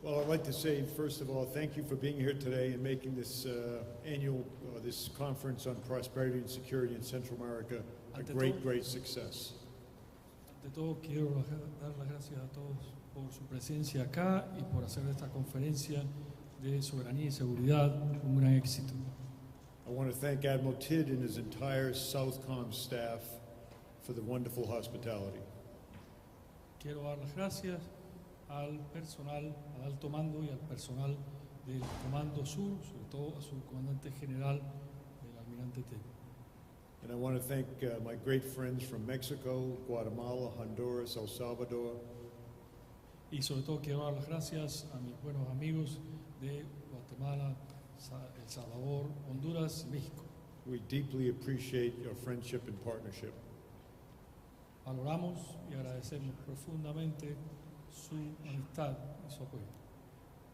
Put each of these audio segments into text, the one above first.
Well, I'd like to say, first of all, thank you for being here today and making this this conference on prosperity and security in Central America a great success. Ante todo, quiero dar las gracias a todos por su presencia acá y por hacer de esta conferencia de soberanía y seguridad un gran éxito. I want to thank Admiral Tidd and his entire Southcom staff for the wonderful hospitality. Quiero dar las gracias al personal, al alto mando y al personal del Comando Sur, sobre todo a su comandante general, el almirante Tidd. And I want to thank my great friends from Mexico, Guatemala, Honduras, El Salvador. Y sobre todo quiero dar las gracias a mis buenos amigos de Guatemala, El Salvador, Honduras y México. We deeply appreciate your friendship and partnership. Valoramos y agradecemos profundamente su amistad y su apoyo.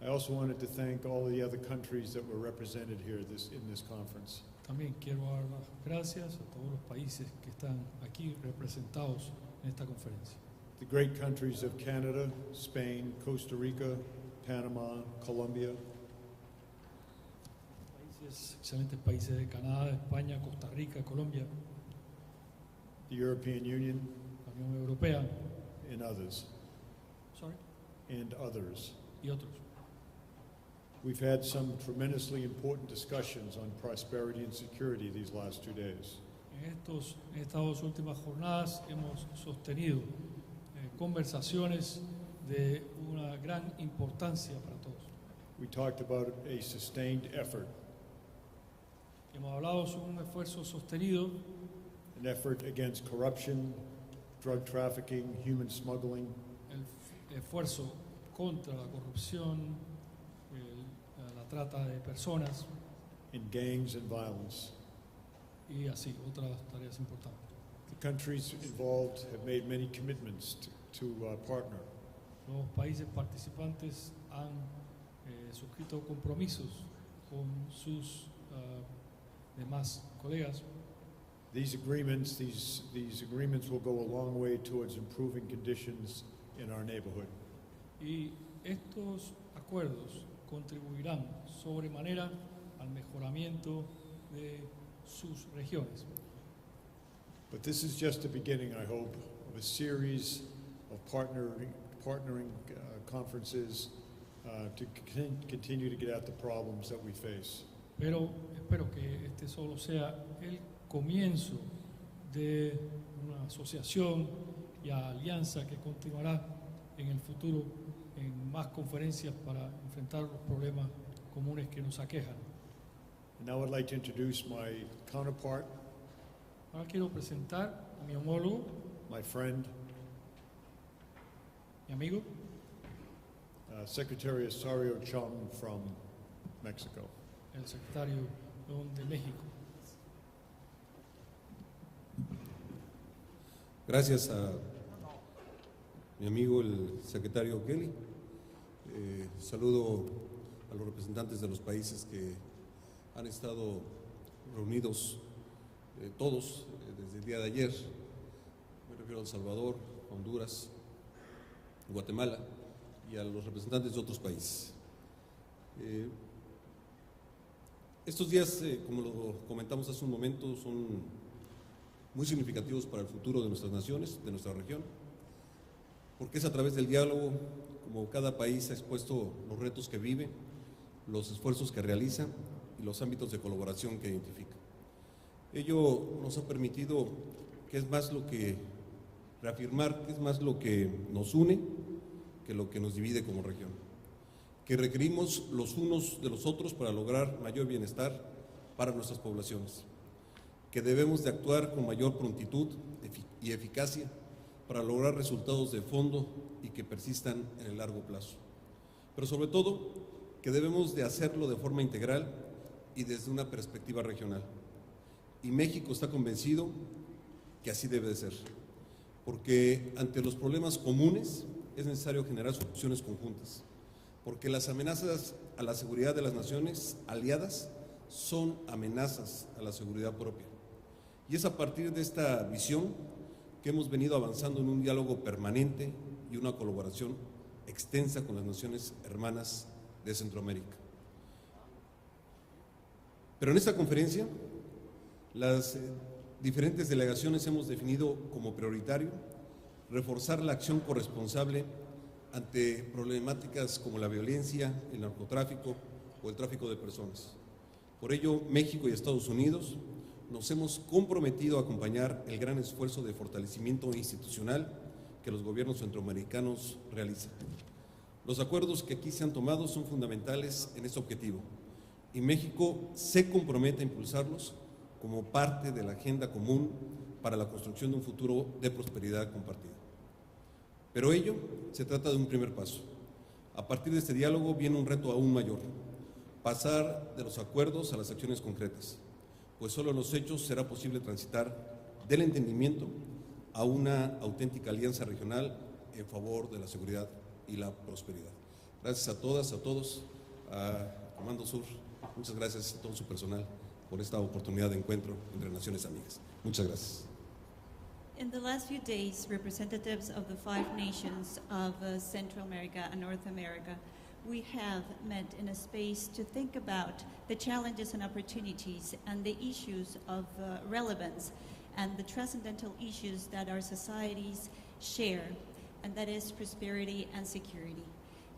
I also wanted to thank all the other countries that were represented here in this conference. También quiero dar las gracias a todos los países que están aquí representados en esta conferencia. The great countries of Canada, Spain, Costa Rica, Panama, Colombia. Excelentes países de Canadá, España, Costa Rica, Colombia, The European Union, la Unión Europea, and others. sorry, And others. y otros. We've had some tremendously important discussions on prosperity and security these last 2 days. En estas dos últimas jornadas hemos sostenido conversaciones de una gran importancia para todos. We talked about a sustained effort, Hemos hablado sobre un esfuerzo sostenido, an effort against corruption, drug trafficking, human smuggling, el esfuerzo contra la corrupción, la trata de personas and gangs and violence. y así, otras tareas importantes. The countries involved have made many commitments to partner. Los países participantes han suscrito compromisos con sus demás colegas. These agreements will go a long way towards improving conditions in our neighborhood. Y estos acuerdos contribuirán sobremanera al mejoramiento de sus regiones. But this is just the beginning, I hope, of a series of partnering conferences to continue to get at the problems that we face. Pero espero que este solo sea el comienzo de una asociación y alianza que continuará en el futuro en más conferencias para enfrentar los problemas comunes que nos aquejan. And now I'd like to introduce my counterpart, Ahora quiero presentar a mi homólogo, my friend, mi amigo, Secretary Osorio Chong from Mexico. el secretario de México. Gracias a mi amigo el secretario Kelly. Saludo a los representantes de los países que han estado reunidos, todos, desde el día de ayer. Me refiero a El Salvador, Honduras, Guatemala y a los representantes de otros países. Estos días, como lo comentamos hace un momento, son muy significativos para el futuro de nuestras naciones, de nuestra región, porque es a través del diálogo como cada país ha expuesto los retos que vive, los esfuerzos que realiza y los ámbitos de colaboración que identifica. Ello nos ha permitido reafirmar que es más lo que nos une que lo que nos divide como región, que requerimos los unos de los otros para lograr mayor bienestar para nuestras poblaciones, que debemos de actuar con mayor prontitud y eficacia para lograr resultados de fondo y que persistan en el largo plazo. Pero sobre todo, que debemos de hacerlo de forma integral y desde una perspectiva regional. Y México está convencido que así debe de ser, porque ante los problemas comunes es necesario generar soluciones conjuntas, porque las amenazas a la seguridad de las naciones aliadas son amenazas a la seguridad propia. Y es a partir de esta visión que hemos venido avanzando en un diálogo permanente y una colaboración extensa con las naciones hermanas de Centroamérica. Pero en esta conferencia, las diferentes delegaciones hemos definido como prioritario reforzar la acción corresponsable ante problemáticas como la violencia, el narcotráfico o el tráfico de personas. Por ello, México y Estados Unidos nos hemos comprometido a acompañar el gran esfuerzo de fortalecimiento institucional que los gobiernos centroamericanos realizan. Los acuerdos que aquí se han tomado son fundamentales en este objetivo y México se compromete a impulsarlos como parte de la agenda común para la construcción de un futuro de prosperidad compartida. Pero ello se trata de un primer paso. A partir de este diálogo viene un reto aún mayor: pasar de los acuerdos a las acciones concretas, pues solo en los hechos será posible transitar del entendimiento a una auténtica alianza regional en favor de la seguridad y la prosperidad. Gracias a todas, a todos, a Comando Sur, muchas gracias a todo su personal por esta oportunidad de encuentro entre naciones amigas. Muchas gracias. In the last few days, representatives of the 5 nations of Central America and North America, we have met in a space to think about the challenges and opportunities and the issues of relevance and the transcendental issues that our societies share, and that is prosperity and security.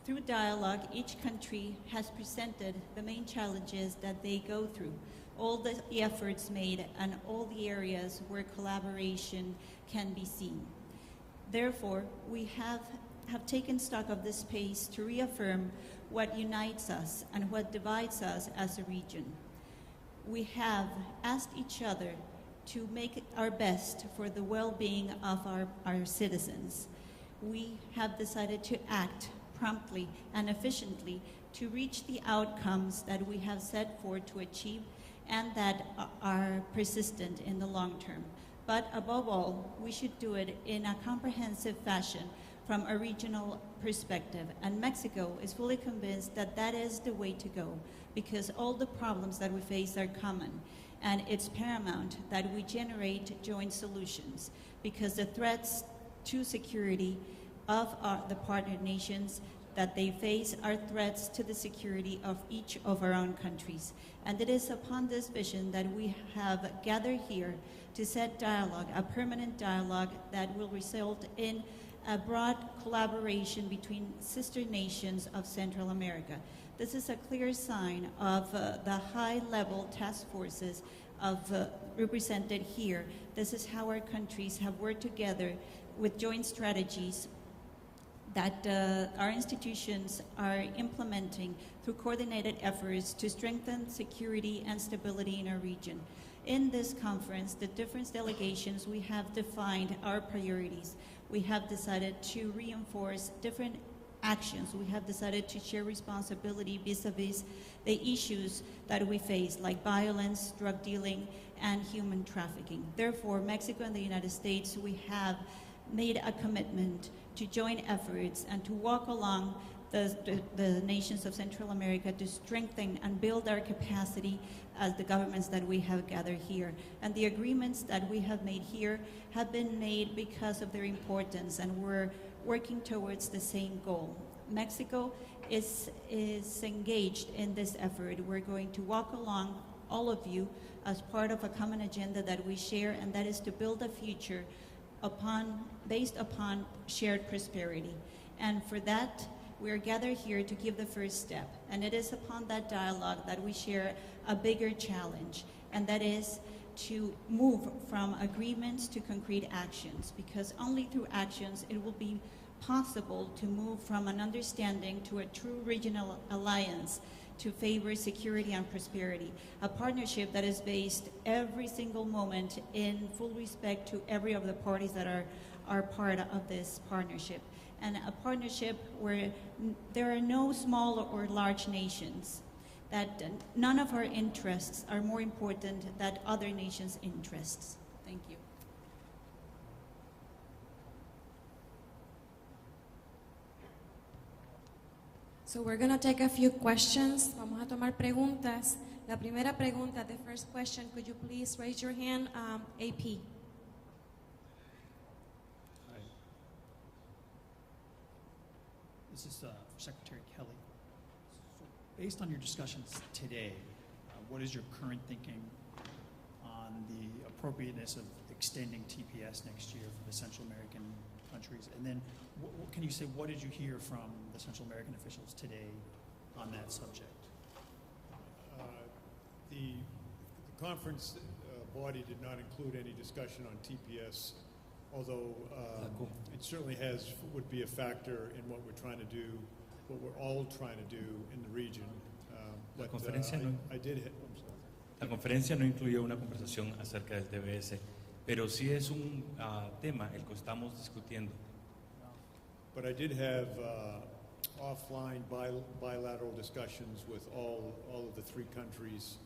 Through dialogue, each country has presented the main challenges that they go through, all the efforts made, and all the areas where collaboration can be seen. Therefore, we have taken stock of this space to reaffirm what unites us and what divides us as a region. We have asked each other to make our best for the well-being of our citizens. We have decided to act promptly and efficiently to reach the outcomes that we have set forth to achieve and that are persistent in the long term. But above all, we should do it in a comprehensive fashion from a regional perspective. And Mexico is fully convinced that that is the way to go, because all the problems that we face are common. And it's paramount that we generate joint solutions, because the threats to security of the partner nations that they face are threats to the security of each of our own countries. And it is upon this vision that we have gathered here to set dialogue, a permanent dialogue that will result in a broad collaboration between sister nations of Central America. This is a clear sign of the high-level task forces represented here. This is how our countries have worked together with joint strategies that our institutions are implementing through coordinated efforts to strengthen security and stability in our region. In this conference, the different delegations, we have defined our priorities. We have decided to reinforce different actions. We have decided to share responsibility vis-a-vis the issues that we face, like violence, drug dealing, and human trafficking. Therefore, Mexico and the United States, we have made a commitment to join efforts and to walk along the nations of Central America to strengthen and build our capacity as the governments that we have gathered here. And the agreements that we have made here have been made because of their importance, and we're working towards the same goal. Mexico is engaged in this effort. We're going to walk along, all of you, as part of a common agenda that we share, and that is to build a future based upon shared prosperity. And for that, we are gathered here to give the first step. And it is upon that dialogue that we share a bigger challenge, and that is to move from agreements to concrete actions, because only through actions it will be possible to move from an understanding to a true regional alliance to favor security and prosperity, a partnership that is based every single moment in full respect to every of the parties that are part of this partnership, and a partnership where there are no small or large nations, that none of our interests are more important than other nations' interests. Thank you. So we're going to take a few questions. Vamos a tomar preguntas. La primera pregunta, the first question, could you please raise your hand, AP? This is for Secretary Kelly. So based on your discussions today, what is your current thinking on the appropriateness of extending TPS next year for the Central American countries? And then what can you say, what did you hear from the Central American officials today on that subject? The conference body did not include any discussion on TPS, although it certainly would be a factor in what we're trying to do, what we're all trying to do in the region. La But conferencia no- I did hit, I'm sorry. La conferencia no incluyó una conversación acerca del TPS, pero sí es un tema el que estamos discutiendo. But I did have offline bilateral discussions with all of the three countries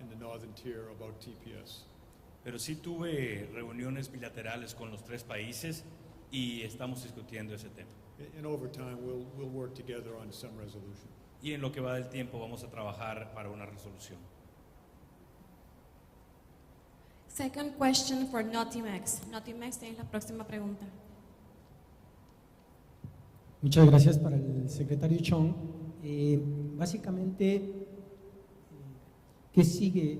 in the northern tier about TPS. Pero sí tuve reuniones bilaterales con los 3 países y estamos discutiendo ese tema. And over time, we'll work together on some resolution. Y en lo que va del tiempo vamos a trabajar para una resolución. Second question for Notimex. Notimex, tienes la próxima pregunta. Muchas gracias para el secretario Chong. Básicamente, ¿qué sigue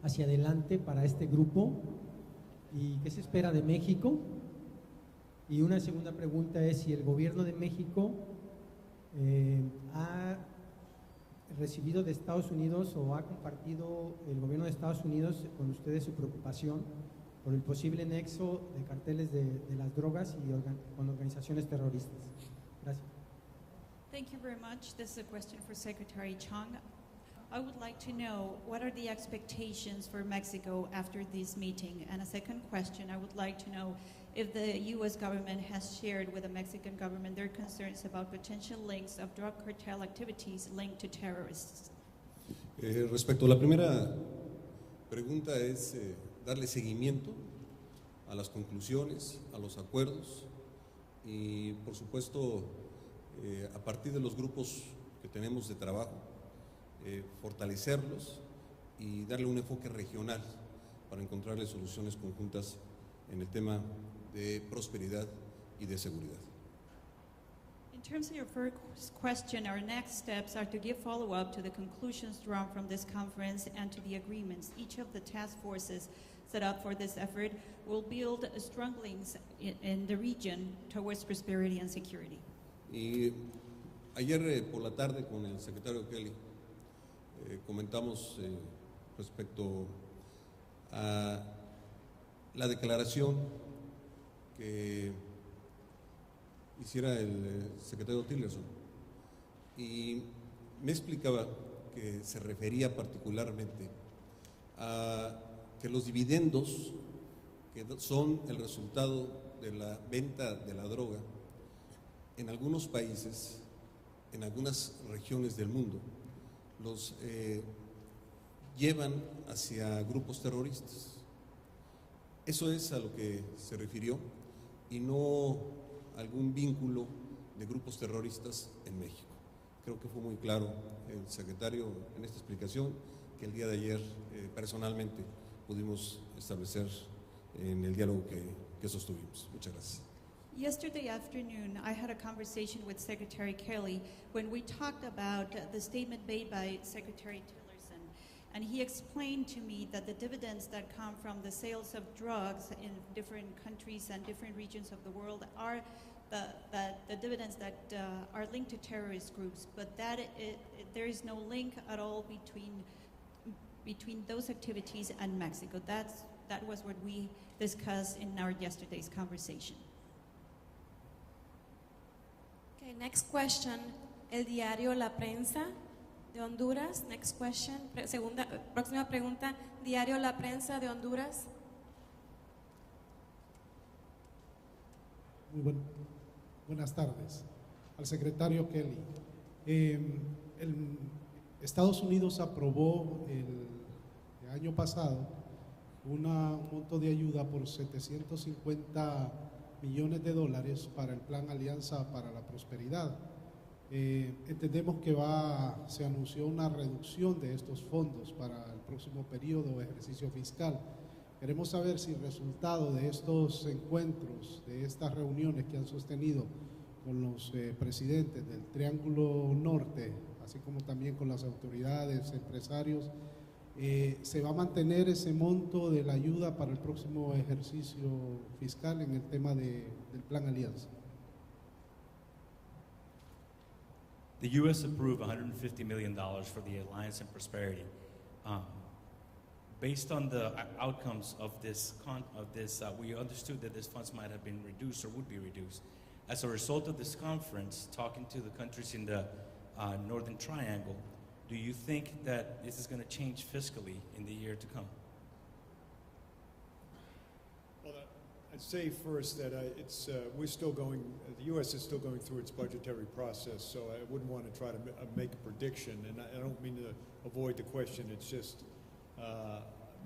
hacia adelante para este grupo y qué se espera de México? Y una segunda pregunta es si el gobierno de México ha recibido de Estados Unidos o ha compartido el gobierno de Estados Unidos con ustedes su preocupación por el posible nexo de carteles de las drogas y con organizaciones terroristas. Gracias. Thank you very much. This is a question for Secretary Chung. I would like to know what are the expectations for Mexico after this meeting? And a second question, I would like to know if the U.S. government has shared with the Mexican government their concerns about potential links of drug cartel activities linked to terrorists. Respecto a la primera pregunta es darle seguimiento a las conclusiones, a los acuerdos y por supuesto a partir de los grupos que tenemos de trabajo, fortalecerlos y darle un enfoque regional para encontrarle soluciones conjuntas en el tema de prosperidad y de seguridad. In terms of your first question, our next steps are to give follow-up to the conclusions drawn from this conference and to the agreements. Each of the task forces set up for this effort will build strong links in the region towards prosperity and security. Y ayer por la tarde con el secretario Kelly comentamos respecto a la declaración que hiciera el secretario Tillerson y me explicaba que se refería particularmente a que los dividendos que son el resultado de la venta de la droga en algunos países, en algunas regiones del mundo, los llevan hacia grupos terroristas. Eso es a lo que se refirió y no algún vínculo de grupos terroristas en México. Creo que fue muy claro el secretario en esta explicación que el día de ayer personalmente pudimos establecer en el diálogo que sostuvimos. Muchas gracias. Yesterday afternoon, I had a conversation with Secretary Kelly when we talked about the statement made by Secretary Tillerson. And he explained to me that the dividends that come from the sales of drugs in different countries and different regions of the world are the dividends that are linked to terrorist groups, but that there is no link at all between those activities and Mexico. That was what we discussed in our yesterday's conversation. Okay, next question. El diario La Prensa de Honduras. Next question. Próxima pregunta. Diario La Prensa de Honduras. Muy buenas tardes. Al secretario Kelly. Estados Unidos aprobó el año pasado un monto de ayuda por 750 millones de dólares para el Plan Alianza para la Prosperidad. Entendemos que se anunció una reducción de estos fondos para el próximo periodo de ejercicio fiscal. Queremos saber si el resultado de estos encuentros, de estas reuniones que han sostenido con los presidentes del Triángulo Norte, así como también con las autoridades, empresarios, se va a mantener ese monto de la ayuda para el próximo ejercicio fiscal en el tema del Plan Alianza. The U.S. approved $150 million for the Alliance and Prosperity. Based on the outcomes of this, we understood that these funds might have been reduced or would be reduced. As a result of this conference, talking to the countries in the Northern Triangle, do you think that this is going to change fiscally in the year to come? Well, I'd say first that we're still going, the U.S. is still going through its budgetary process, so I wouldn't want to try to make a prediction, and I don't mean to avoid the question, it's just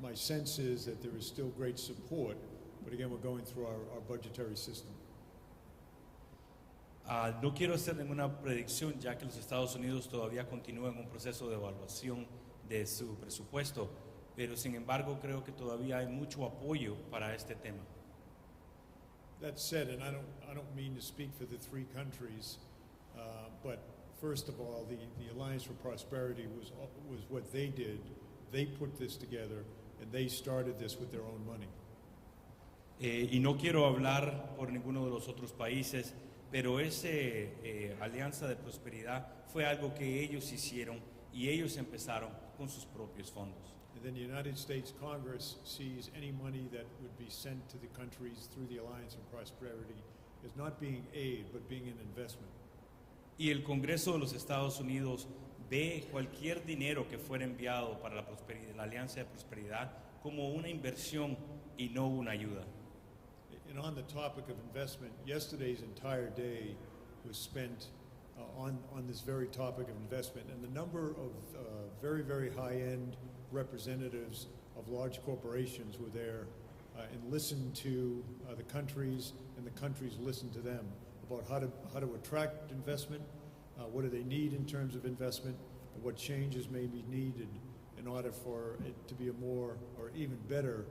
my sense is that there is still great support, but again, we're going through our budgetary system. No quiero hacer ninguna predicción, ya que los Estados Unidos todavía continúan un proceso de evaluación de su presupuesto, pero sin embargo creo que todavía hay mucho apoyo para este tema. That said, and I don't mean to speak for the three countries, but first of all, the Alliance for Prosperity was what they did. They put this together, and they started this with their own money. Y no quiero hablar por ninguno de los otros países, pero ese Alianza de Prosperidad fue algo que ellos hicieron y ellos empezaron con sus propios fondos. And then the United States Congress sees any money that would be sent to the countries through the Alliance of Prosperity as not being aid, but being an investment. Y el Congreso de los Estados Unidos ve cualquier dinero que fuera enviado para la Alianza de Prosperidad como una inversión y no una ayuda. And on the topic of investment, yesterday's entire day was spent on this very topic of investment, and the number of very, very high-end representatives of large corporations were there and listened to the countries, and the countries listened to them about how to attract investment, what do they need in terms of investment, and what changes may be needed in order for it to be a more or even better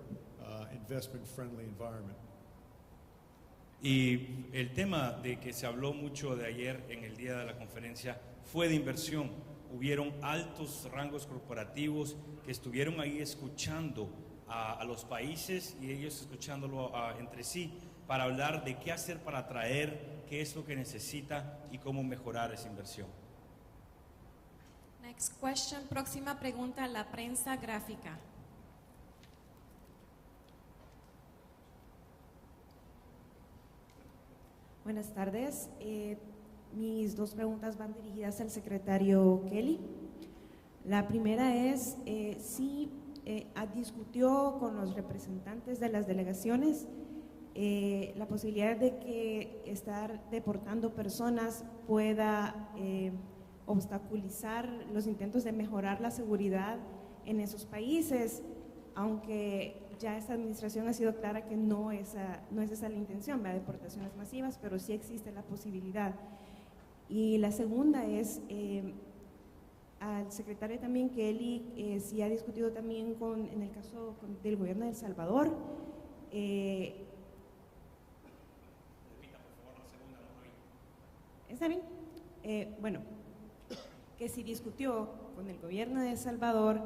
investment-friendly environment. Y el tema de que se habló mucho de ayer en el día de la conferencia fue de inversión. Hubieron altos rangos corporativos que estuvieron ahí escuchando a los países y ellos escuchándolo entre sí para hablar de qué hacer para atraer, qué es lo que necesita y cómo mejorar esa inversión. Next question, próxima pregunta, la prensa gráfica. Buenas tardes. Mis dos preguntas van dirigidas al secretario Kelly. La primera es si discutió con los representantes de las delegaciones la posibilidad de que estar deportando personas pueda obstaculizar los intentos de mejorar la seguridad en esos países, aunque ya esta administración ha sido clara que no es esa la intención, de deportaciones masivas, pero sí existe la posibilidad. Y la segunda es al secretario también Kelly, sí ha discutido también en el caso del gobierno de El Salvador. ¿Está bien? Bueno, que si discutió con el gobierno de El Salvador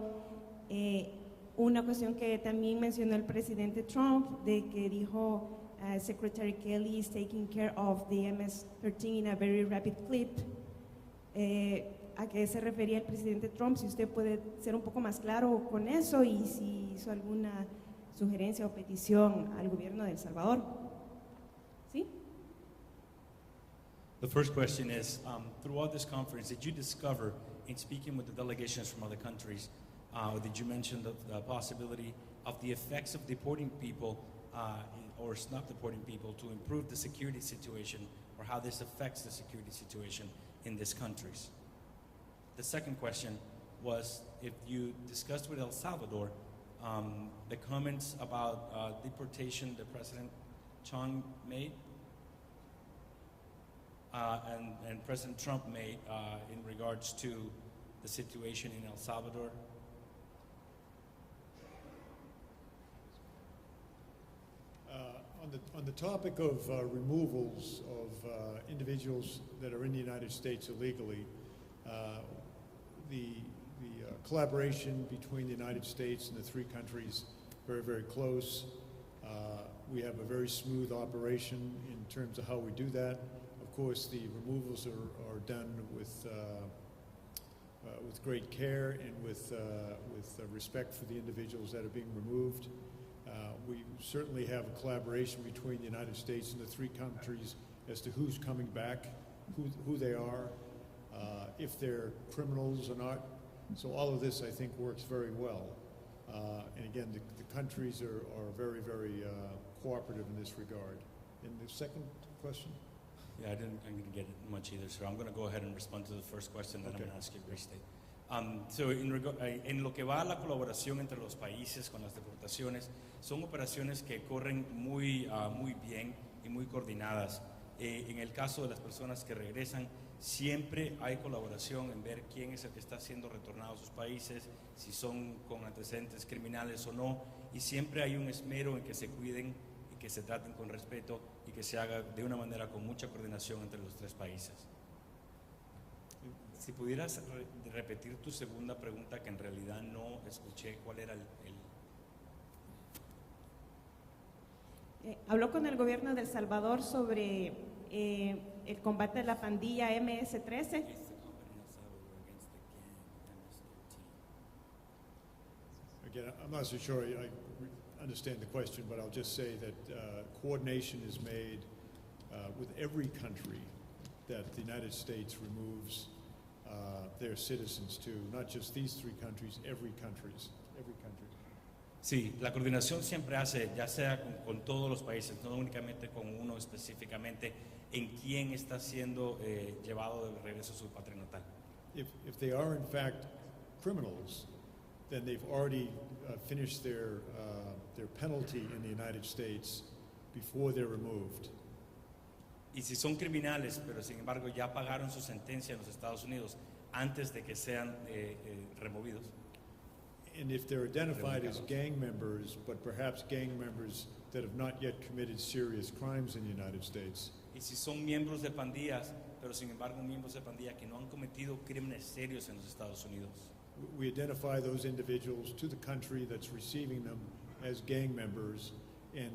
una cuestión que también mencionó el presidente Trump, de que dijo Secretary Kelly is taking care of the MS-13 in a very rapid clip. ¿A qué se refería el presidente Trump? Si usted puede ser un poco más claro con eso y si hizo alguna sugerencia o petición al gobierno de El Salvador. ¿Sí? The first question is, throughout this conference, did you discover, in speaking with the delegations from other countries, did you mention the possibility of the effects of deporting people or not deporting people to improve the security situation, or how this affects the security situation in these countries? The second question was if you discussed with El Salvador the comments about deportation that President Chong made and President Trump made in regards to the situation in El Salvador. On the topic of removals of individuals that are in the United States illegally, the collaboration between the United States and the three countries very, very close. We have a very smooth operation in terms of how we do that. Of course, the removals are done with great care and with respect for the individuals that are being removed. We certainly have a collaboration between the United States and the three countries as to who's coming back, who they are, if they're criminals or not. So all of this, I think, works very well. And again, the countries are very, very cooperative in this regard. And the second question? Yeah, I didn't get it much either, so I'm going to go ahead and respond to the first question, then I'm Okay. going to ask you to restate. So en lo que va a la colaboración entre los países con las deportaciones, son operaciones que corren muy bien y muy coordinadas. En el caso de las personas que regresan, siempre hay colaboración en ver quién es el que está siendo retornado a sus países, si son con antecedentes criminales o no, y siempre hay un esmero en que se cuiden y que se traten con respeto y que se haga de una manera con mucha coordinación entre los tres países. Si pudieras repetir tu segunda pregunta, que en realidad no escuché cuál era Habló con el gobierno de El Salvador sobre el combate de la pandilla MS-13. Again, I'm not so sure I understand the question, but I'll just say that coordination is made with every country that the United States removes their citizens to, not just these three countries, every country. Sí, la coordinación siempre hace, ya sea con todos los países, no únicamente con uno específicamente, en quién está siendo llevado de regreso a su patria natal. If they are in fact criminals, then they've already finished their penalty in the United States before they're removed. Y si son criminales, pero sin embargo ya pagaron su sentencia en los Estados Unidos antes de que sean removidos. And if they're identified as gang members, but perhaps gang members that have not yet committed serious crimes in the United States, Y si son miembros de pandillas, pero sin embargo miembros de pandilla que no han cometido crímenes serios en los Estados Unidos. we identify those individuals to the country that's receiving them as gang members and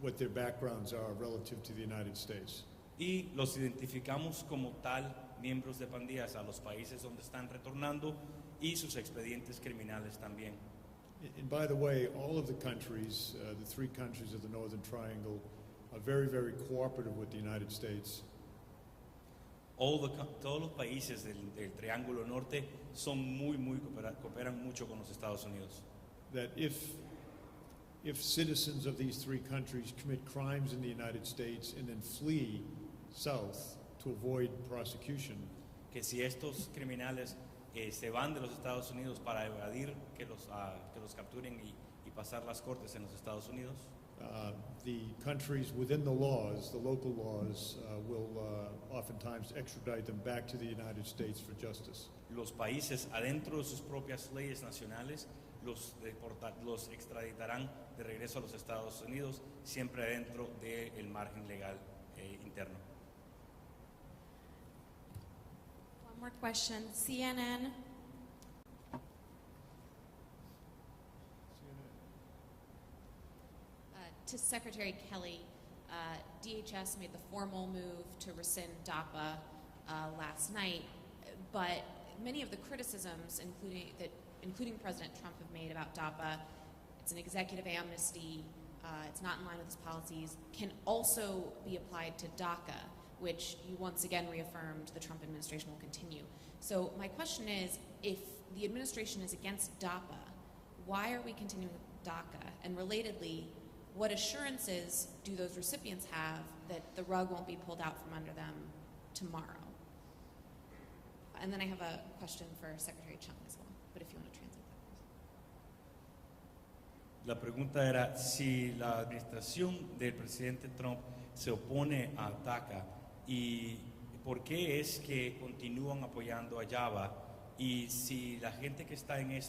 what their backgrounds are relative to the United States. Y los identificamos como tal, miembros de pandillas, a los países donde están retornando y sus expedientes criminales también. And by the way, all of the countries, the three countries of the Northern Triangle, are very, very cooperative with the United States. Todos los países del Triángulo Norte cooperan mucho con los Estados Unidos. That if citizens of these three countries commit crimes in the United States and then flee south to avoid prosecution, Que si estos criminales se van de los Estados Unidos para evadir que los capturen y pasar las cortes en los Estados Unidos, the countries within the laws, the local laws, will oftentimes extradite them back to the United States for justice. los países adentro de sus propias leyes nacionales los extraditarán de regreso a los Estados Unidos, siempre adentro del margen legal interno. One more question. CNN. To Secretary Kelly, DHS made the formal move to rescind DAPA last night, but many of the criticisms, including President Trump, have made about DAPA, it's an executive amnesty, it's not in line with his policies, can also be applied to DACA, which you once again reaffirmed the Trump administration will continue. So my question is, if the administration is against DAPA, why are we continuing with DACA? And relatedly, what assurances do those recipients have that the rug won't be pulled out from under them tomorrow? And then I have a question for Secretary Chung as well, but if you want to translate that. La pregunta era si la administración del presidente Trump se opone a DACA y por qué es que continúan apoyando a Java y si la gente que está en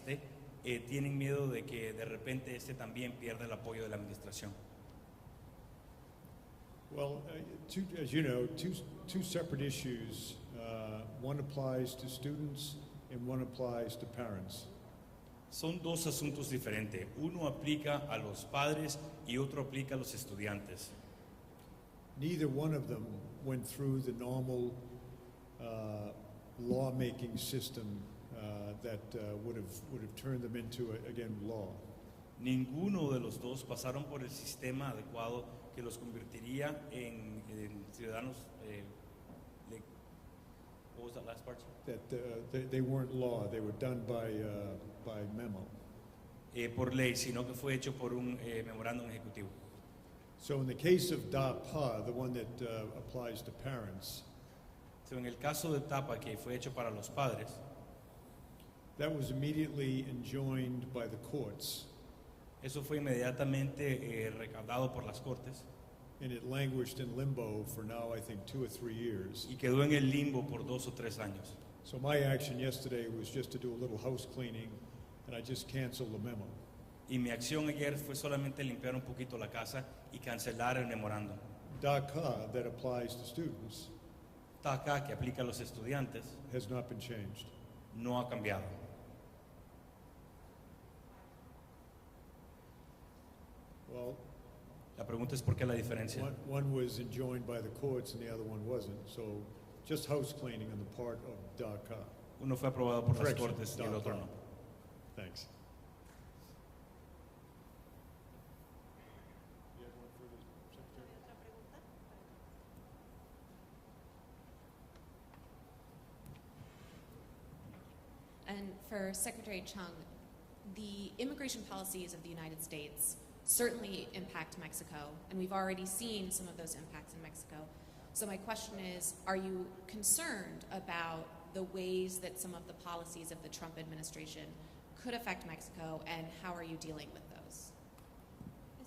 tienen miedo de que de repente también pierda el apoyo de la administración. Well, as you know, two separate issues. One applies to students and one applies to parents. Son dos asuntos diferentes. Uno aplica a los padres y otro aplica a los estudiantes. Neither one of them went through the normal lawmaking system that would have turned them into, again, law. Ninguno de los dos pasaron por el sistema adecuado que los convertiría en ciudadanos. What was that last part? That they weren't law; they were done by memo. Por ley, sino que fue hecho por un memorándum ejecutivo. So, in the case of DAPA, the one that applies to parents, So, en el caso de TAPA, que fue hecho para los padres, that was immediately enjoined by the courts, eso fue inmediatamente recaudado por las cortes and it languished in limbo for now, I think, 2 or 3 years. y quedó en el limbo por 2 o 3 años. So my action yesterday was just to do a little house cleaning, and I just canceled the memo. Y mi acción ayer fue solamente limpiar un poquito la casa y cancelar el memorándum. DACA, that applies to students, TACA, que aplica a los estudiantes, has not been changed. no ha cambiado. Well, La pregunta es por qué la diferencia. one was enjoined by the courts and the other one wasn't. So just house cleaning on the part of DACA. Uno fue aprobado por las Correction, cortes y el otro no. Thanks. And for Secretary Chung, the immigration policies of the United States certainly impact Mexico, and we've already seen some of those impacts in Mexico. So my question is, are you concerned about the ways that some of the policies of the Trump administration could affect Mexico, and how are you dealing with those?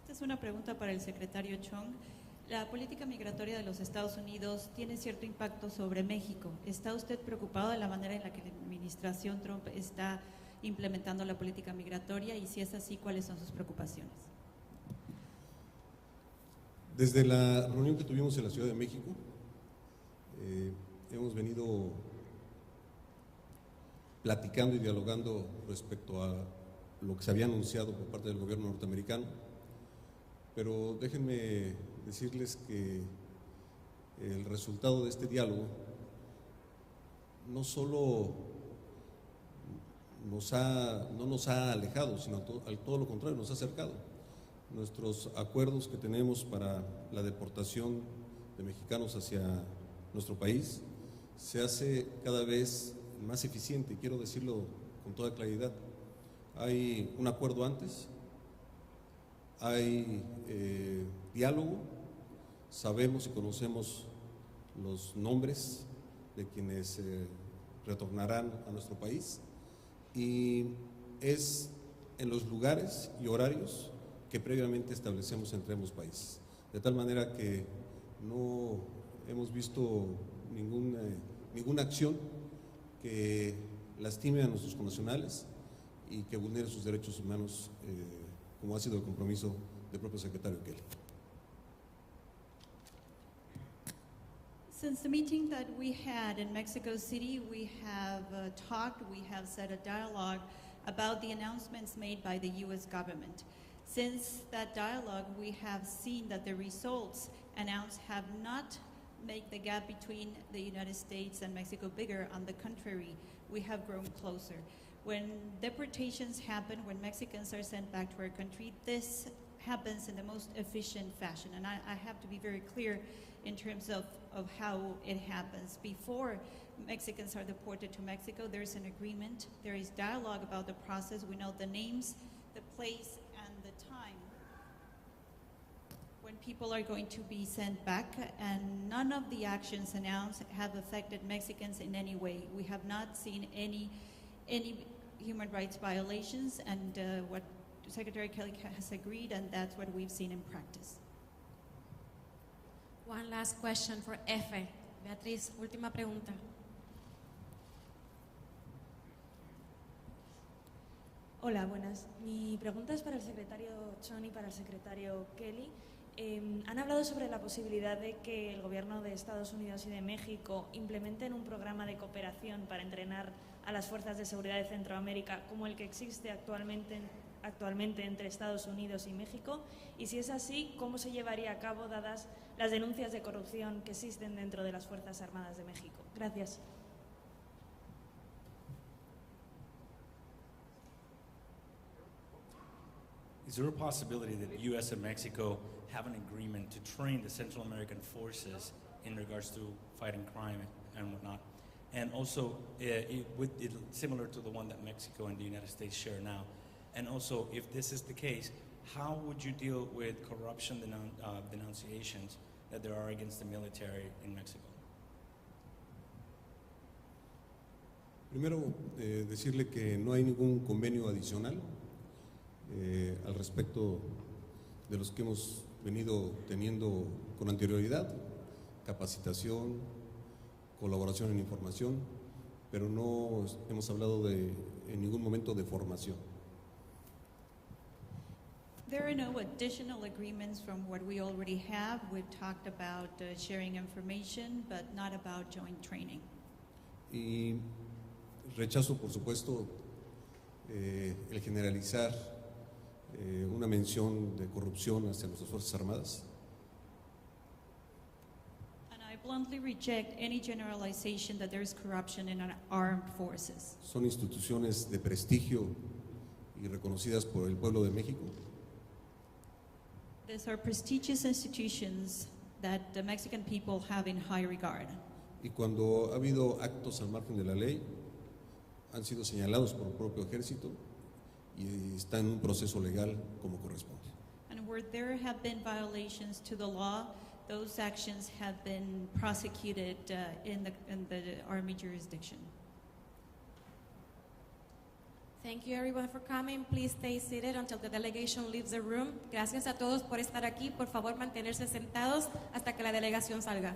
Esta es una pregunta para el secretario Chung. La política migratoria de los Estados Unidos tiene cierto impacto sobre México. ¿Está usted preocupado de la manera en la que la administración Trump está implementando la política migratoria? Y si es así, ¿cuáles son sus preocupaciones? Desde la reunión que tuvimos en la Ciudad de México, hemos venido platicando y dialogando respecto a lo que se había anunciado por parte del gobierno norteamericano, pero déjenme decirles que el resultado de este diálogo no solo no nos ha alejado, sino al todo lo contrario, nos ha acercado. Nuestros acuerdos que tenemos para la deportación de mexicanos hacia nuestro país se hace cada vez más eficiente, y quiero decirlo con toda claridad. Hay un acuerdo antes, hay diálogo, sabemos y conocemos los nombres de quienes retornarán a nuestro país, y es en los lugares y horarios que previamente establecemos entre ambos países, de tal manera que no hemos visto ninguna acción que lastime a nuestros connacionales y que vulnere sus derechos humanos, como ha sido el compromiso del propio secretario Kelly. Since the meeting that we had in Mexico City, we have talked, we have set a dialogue about the announcements made by the U.S. government. Since that dialogue, we have seen that the results announced have not made the gap between the United States and Mexico bigger. On the contrary, we have grown closer. When deportations happen, when Mexicans are sent back to our country, this happens in the most efficient fashion. And I have to be very clear in terms of how it happens. Before Mexicans are deported to Mexico, there's an agreement, there is dialogue about the process. We know the names, the place, and the time when people are going to be sent back, and none of the actions announced have affected Mexicans in any way. We have not seen any human rights violations, and what Secretary Kelly has agreed, and that's what we've seen in practice. One last question for F. Beatriz, última pregunta. Hola, buenas. Mi pregunta es para el secretario Chung y para el secretario Kelly. Han hablado sobre la posibilidad de que el gobierno de Estados Unidos y de México implementen un programa de cooperación para entrenar a las fuerzas de seguridad de Centroamérica como el que existe actualmente entre Estados Unidos y México, y si es así, ¿cómo se llevaría a cabo dadas las denuncias de corrupción que existen dentro de las Fuerzas Armadas de México? Gracias. Is there a possibility that the U.S. and Mexico have an agreement to train the Central American forces in regards to fighting crime and whatnot? And also, similar to the one that Mexico and the United States share now. And also, if this is the case, how would you deal with corruption denunciations that there are against the military in Mexico? Primero, decirle que no hay ningún convenio adicional al respecto de los que hemos venido teniendo con anterioridad, capacitación, colaboración en información, pero no hemos hablado en ningún momento de formación. There are no additional agreements from what we already have. We've talked about sharing information, but not about joint training. Y rechazo, por supuesto, el generalizar una mención de corrupción hacia nuestras Fuerzas Armadas. And I bluntly reject any generalization that there is corruption in our armed forces. Son instituciones de prestigio y reconocidas por el pueblo de México. These are prestigious institutions that the Mexican people have in high regard. Y cuando ha habido actos al margen de la ley, han sido señalados por el propio ejército y está en un proceso legal como corresponde. And where there have been violations to the law, those actions have been prosecuted in the Army jurisdiction. Thank you everyone for coming. Please stay seated until the delegation leaves the room. Gracias a todos por estar aquí. Por favor, mantenerse sentados hasta que la delegación salga.